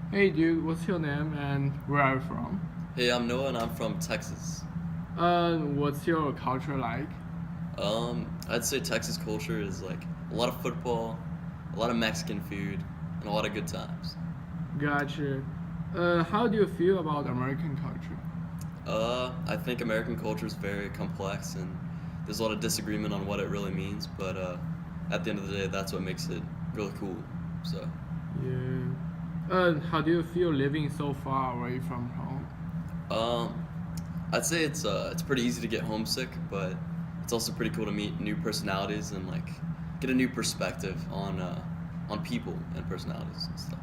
Hey dude, what's your name and where are you from? Hey, I'm Noah and I'm from Texas. What's your culture like? I'd say Texas culture is like a lot of football, a lot of Mexican food, and a lot of good times. Gotcha. How do you feel about American culture? I think American culture is very complex and there's a lot of disagreement on what it really means, but at the end of the day, that's what makes it really cool. So, Yeah. How do you feel living so far away from home? um, I'd say it's pretty easy to get homesick, but it's also pretty cool to meet new personalities and like get a new perspective on people and personalities and stuff.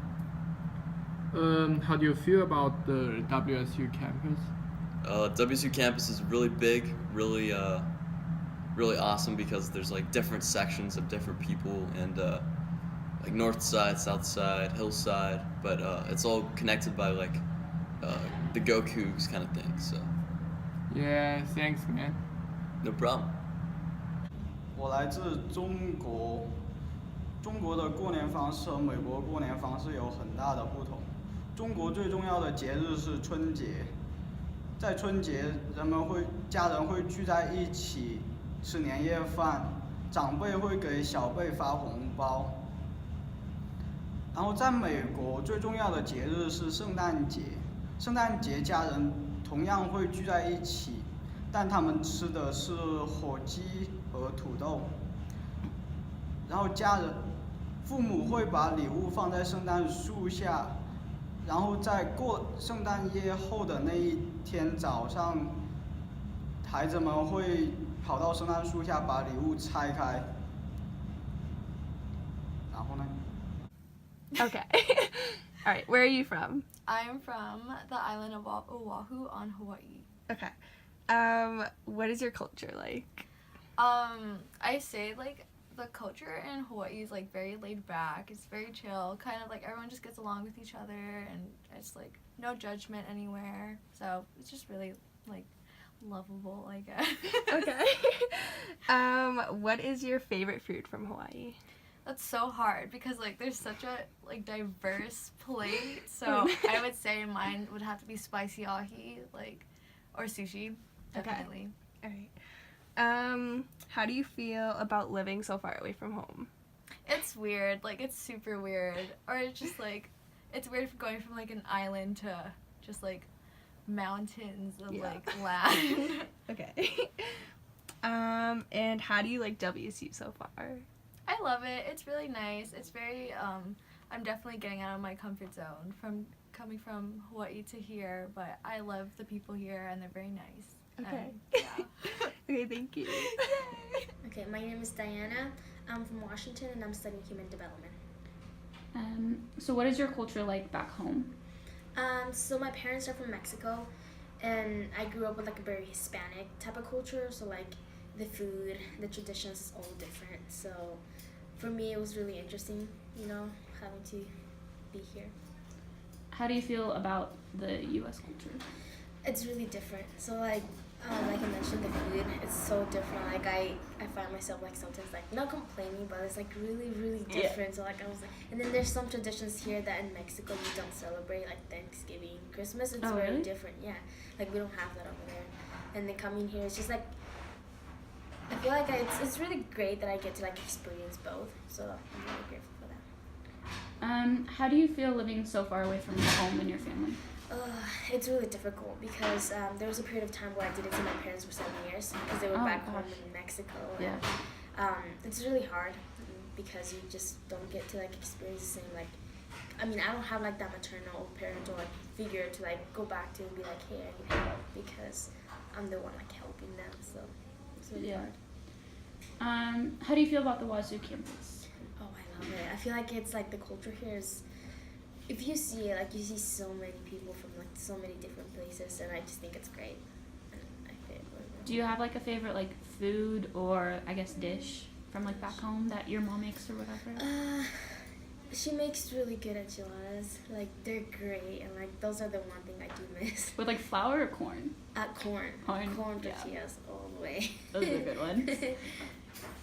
How do you feel about the WSU campus? WSU campus is really big, really awesome because there's like different sections of different people and like north side, south side, hillside, but it's all connected by like uh, the Goku's kind of thing. So Yeah, thanks man. no problem. 我来自中国，中国的过年方式和美国过年方式有很大的不同。中国最重要的节日是春节，在春节家人会聚在一起吃年夜饭，长辈会给小辈发红包。然后在美国最重要的节日是圣诞节，圣诞节家人同样会聚在一起，但他们吃的是火鸡和土豆。然后父母会把礼物放在圣诞树下，然后在过圣诞夜后的那一天早上，孩子们会跑到圣诞树下把礼物拆开，然后呢？Okay. All right. Where are you from? I'm from the island of Oahu on Hawaii. Okay. What is your culture like? I say like the culture in Hawaii is like very laid back. It's very chill. Kind of like everyone just gets along with each other and it's like no judgment anywhere. So it's just really like lovable, I guess. Okay. What is your favorite food from Hawaii? That's so hard because like there's such a like diverse plate. So I would say mine would have to be spicy ahi, like, or sushi, definitely. Okay. All right. How do you feel about living so far away from home? It's weird. Like it's super weird, or it's just like it's weird going from like an island to just like mountains of like land. Okay. And how do you like WSU so far? I love it. It's really nice. It's very I'm definitely getting out of my comfort zone from coming from Hawaii to here, but I love the people here and they're very nice. Okay. Yeah. Okay, thank you. Okay, my name is Diana. I'm from Washington and I'm studying human development. So what is your culture like back home? So my parents are from Mexico and I grew up with like a very Hispanic type of culture, so like the food, the traditions is all different. So for me it was really interesting, having to be here. How do you feel about the US culture? It's really different. So like I mentioned, the food it's so different. Like I find myself like sometimes like not complaining, but it's like really different. So like I was like, and then there's some traditions here that in Mexico you don't celebrate, like Thanksgiving, Christmas. It's very really? different. Yeah, like we don't have that over there. And then coming here, it's just like I feel like it's really great that I get to like experience both. So I'm really grateful for that. How do you feel living so far away from your home and your family? It's really difficult because there was a period of time where I didn't see my parents for 7 years because they were Oh, back home gosh. in Mexico. Yeah. It's really hard because you just don't get to like experience the same like. I mean, I don't have like that maternal parental like figure to like go back to and be like, hey, I need help because I'm the one like helping them. So it's really Yeah. hard. How do you feel about the Wazoo campus? Oh, I love it. I feel like it's like the culture here is. If you see it, like you see so many people from like so many different places, and I just think it's great. And I fit really well. Do you have like a favorite like food or I guess dish from like back home that your mom makes or whatever? She makes really good enchiladas. Like they're great, and like those are the one thing I do miss. With like flour or corn? Corn Yeah. tortillas all the way. Those are good ones.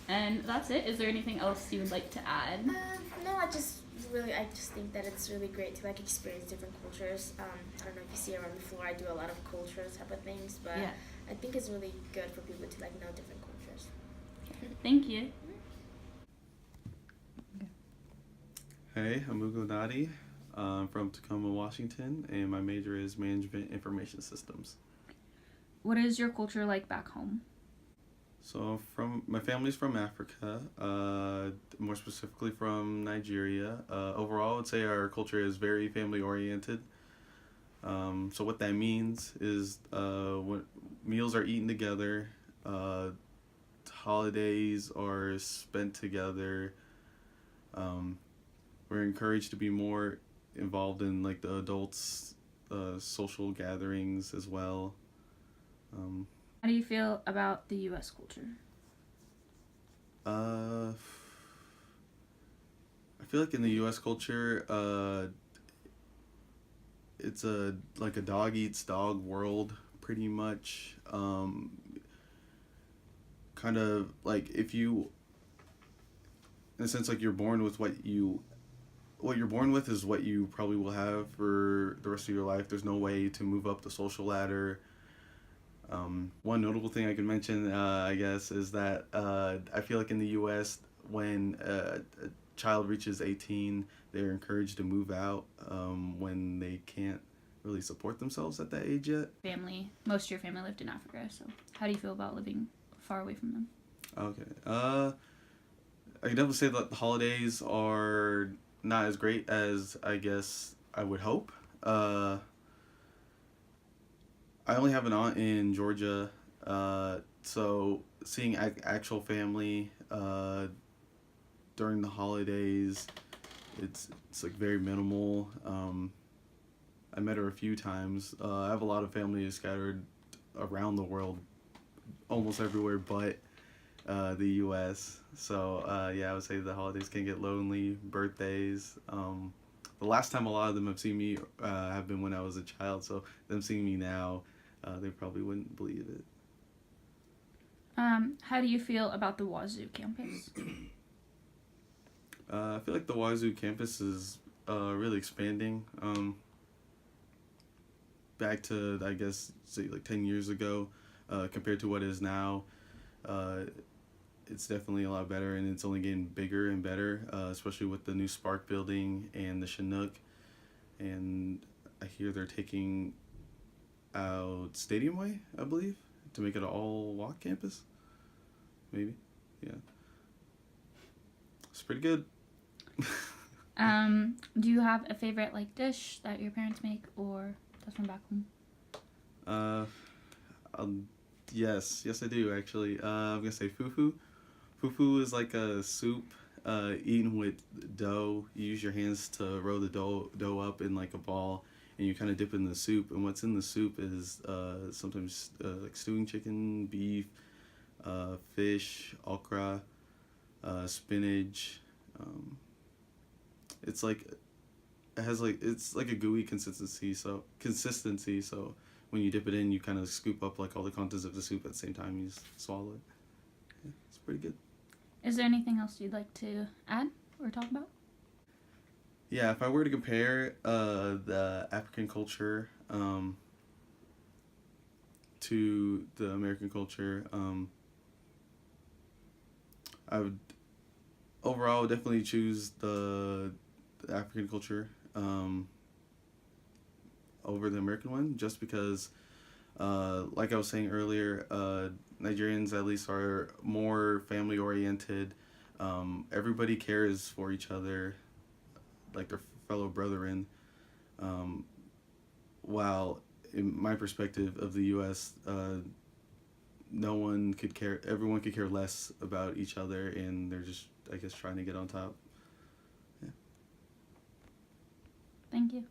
And that's it. Is there anything else you would like to add? No, I just really, I just think that it's really great to like experience different cultures. I don't know if you see around the floor, I do a lot of culture type of things, but Yeah. I think it's really good for people to like know different cultures. Thank you. Hey, I'm Ugo Nadi. I'm from Tacoma, Washington, and my major is Management Information Systems. What is your culture like back home? So, my family's from Africa, more specifically from Nigeria. Overall, I would say our culture is very family oriented. So what that means is when meals are eaten together, holidays are spent together. We're encouraged to be more involved in like the adults' social gatherings as well. How do you feel about the U.S. culture? I feel like in the U.S. culture, it's a like a dog eats dog world, pretty much. Kind of like if you, in a sense, like you're born with what you're born with is what you probably will have for the rest of your life. There's no way to move up the social ladder. One notable thing I can mention, I guess, is that I feel like in the U.S., when a child reaches 18, they're encouraged to move out when they can't really support themselves at that age yet. Most of your family lived in Africa, so how do you feel about living far away from them? Okay. I can definitely say that the holidays are not as great as I guess I would hope. I only have an aunt in Georgia, so seeing actual family during the holidays, it's like very minimal. I met her a few times. I have a lot of family scattered around the world, almost everywhere but the U.S. So yeah, I would say the holidays can get lonely. Birthdays. The last time a lot of them have seen me have been when I was a child, so them seeing me now, they probably wouldn't believe it. How do you feel about the Wazoo campus? I feel like the Wazoo campus is really expanding. Back to, I guess, say like 10 years ago, compared to what it is now, it's definitely a lot better, and it's only getting bigger and better, especially with the new Spark building and the Chinook. And I hear they're taking out Stadium Way, I believe, to make it an all-walk campus. Maybe, yeah. It's pretty good. Do you have a favorite like dish that your parents make or that's from back home? Yes, I do actually. I'm gonna say fufu. Fufu is like a soup eaten with dough. You use your hands to roll the dough up in like a ball, and you kind of dip in the soup. And what's in the soup is sometimes like stewing chicken, beef, fish, okra, spinach. It's like it's like a gooey consistency. So when you dip it in, you kind of scoop up like all the contents of the soup at the same time. You just swallow it. Yeah, it's pretty good. Is there anything else you'd like to add or talk about? Yeah, if I were to compare the African culture to the American culture, I would overall definitely choose the African culture over the American one, just because, like I was saying earlier, Nigerians at least are more family oriented. Everybody cares for each other, like their fellow brethren. While in my perspective of the U.S., no one could care. Everyone could care less about each other, and they're just, I guess, trying to get on top. Yeah. Thank you.